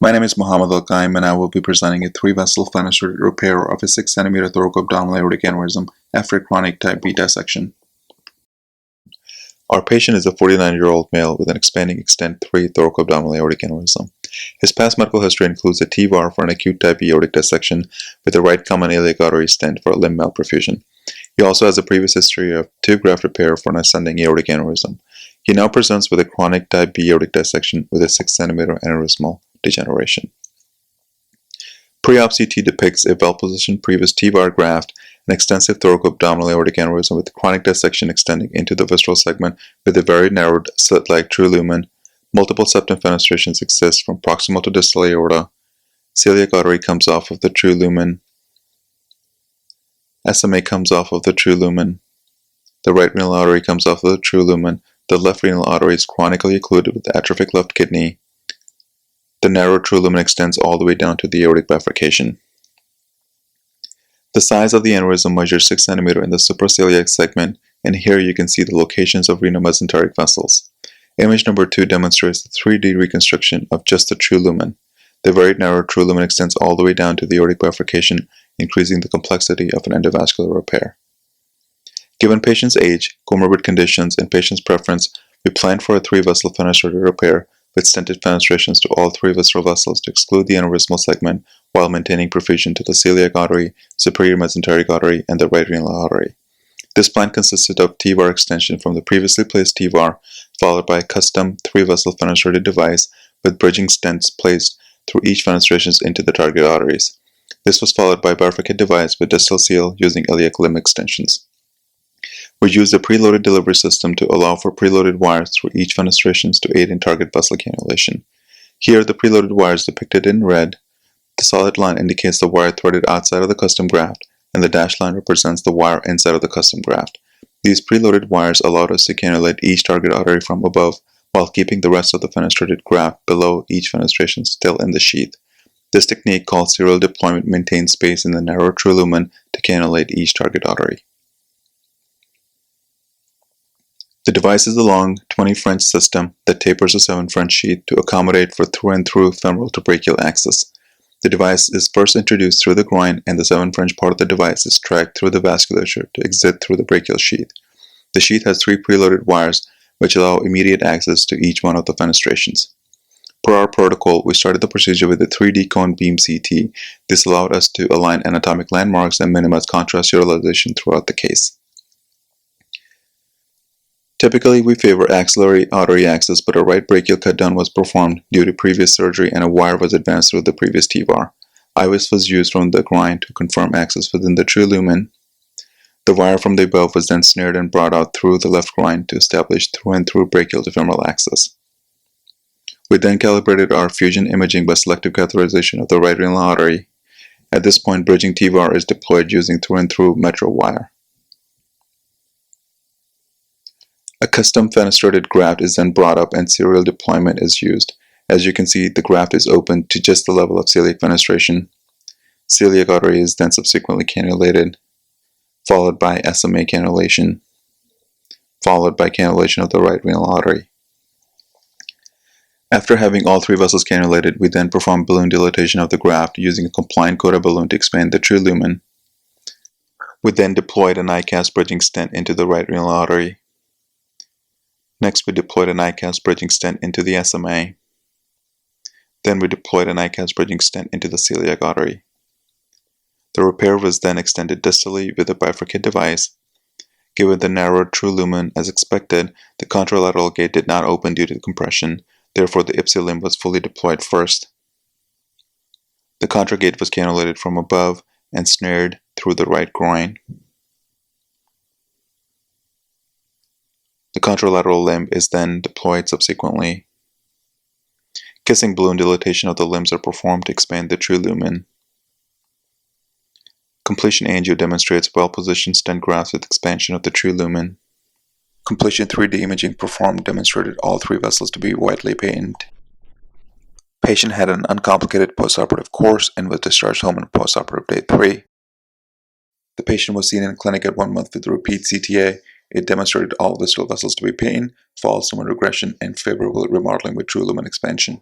My name is Mohammed Al-Qaim and I will be presenting a 3-vessel fenestrated repair of a 6 cm thoracoabdominal aortic aneurysm after a chronic type B dissection. Our patient is a 49-year-old male with an expanding extent 3 thoracoabdominal aortic aneurysm. His past medical history includes a Fevar for an acute type B aortic dissection with a right common iliac artery stent for a limb malperfusion. He also has a previous history of tube graft repair for an ascending aortic aneurysm. He now presents with a chronic type B aortic dissection with a 6 cm aneurysmal degeneration. Pre-op CT depicts a well-positioned previous Fevar graft, an extensive thoracoabdominal aortic aneurysm with chronic dissection extending into the visceral segment with a very narrowed slit-like true lumen. Multiple septum fenestrations exist from proximal to distal aorta. Celiac artery comes off of the true lumen. SMA comes off of the true lumen. The right renal artery comes off of the true lumen. The left renal artery is chronically occluded with the atrophic left kidney. The narrow true lumen extends all the way down to the aortic bifurcation. The size of the aneurysm measures 6 cm in the supraceliac segment, and here you can see the locations of renomesenteric vessels. Image number 2 demonstrates the 3D reconstruction of just the true lumen. The very narrow true lumen extends all the way down to the aortic bifurcation, increasing the complexity of an endovascular repair. Given patient's age, comorbid conditions, and patient's preference, we planned for a 3-vessel fenestrated repair with stented fenestrations to all 3 visceral vessels to exclude the aneurysmal segment while maintaining perfusion to the celiac artery, superior mesenteric artery, and the right renal artery. This plan consisted of Fevar extension from the previously placed Fevar, followed by a custom 3-vessel fenestrated device with bridging stents placed through each fenestrations into the target arteries. This was followed by a bifurcate device with distal seal using iliac limb extensions. We used a preloaded delivery system to allow for preloaded wires through each fenestrations to aid in target vessel cannulation. Here, the preloaded wires depicted in red. The solid line indicates the wire threaded outside of the custom graft, and the dashed line represents the wire inside of the custom graft. These preloaded wires allowed us to cannulate each target artery from above while keeping the rest of the fenestrated graft below each fenestration still in the sheath. This technique, called serial deployment, maintains space in the narrow true lumen to cannulate each target artery. The device is a long 20 French system that tapers a 7 French sheath to accommodate for through femoral to brachial access. The device is first introduced through the groin, and the 7 French part of the device is tracked through the vasculature to exit through the brachial sheath. The sheath has 3 preloaded wires which allow immediate access to each one of the fenestrations. Per our protocol, we started the procedure with a 3D cone beam CT. This allowed us to align anatomic landmarks and minimize contrast utilization throughout the case. Typically, we favor axillary artery access, but a right brachial cut-down was performed due to previous surgery and a wire was advanced through the previous Fevar. IVUS was used from the groin to confirm access within the true lumen. The wire from the above was then snared and brought out through the left groin to establish through brachial to femoral access. We then calibrated our fusion imaging by selective catheterization of the right renal artery. At this point, bridging Fevar is deployed using through metro wire. A custom fenestrated graft is then brought up and serial deployment is used. As you can see, the graft is open to just the level of celiac fenestration. Celiac artery is then subsequently cannulated, followed by SMA cannulation, followed by cannulation of the right renal artery. After having all 3 vessels cannulated, we then perform balloon dilatation of the graft using a compliant coda balloon to expand the true lumen. We then deployed an ICAS bridging stent into the right renal artery. Next, we deployed an ICAS bridging stent into the SMA. Then we deployed an ICAS bridging stent into the celiac artery. The repair was then extended distally with a bifurcate device. Given the narrowed true lumen as expected, the contralateral gate did not open due to compression. Therefore, the ipsi limb was fully deployed first. The contra gate was cannulated from above and snared through the right groin. The contralateral limb is then deployed subsequently. Kissing balloon dilatation of the limbs are performed to expand the true lumen. Completion angio demonstrates well-positioned stent grafts with expansion of the true lumen. Completion 3D imaging performed demonstrated all 3 vessels to be widely pained. Patient had an uncomplicated postoperative course and was discharged home on postoperative day 3. The patient was seen in clinic at 1 month with repeat CTA. It demonstrated all visceral vessels to be pain, false lumen regression, and favorable remodeling with true lumen expansion.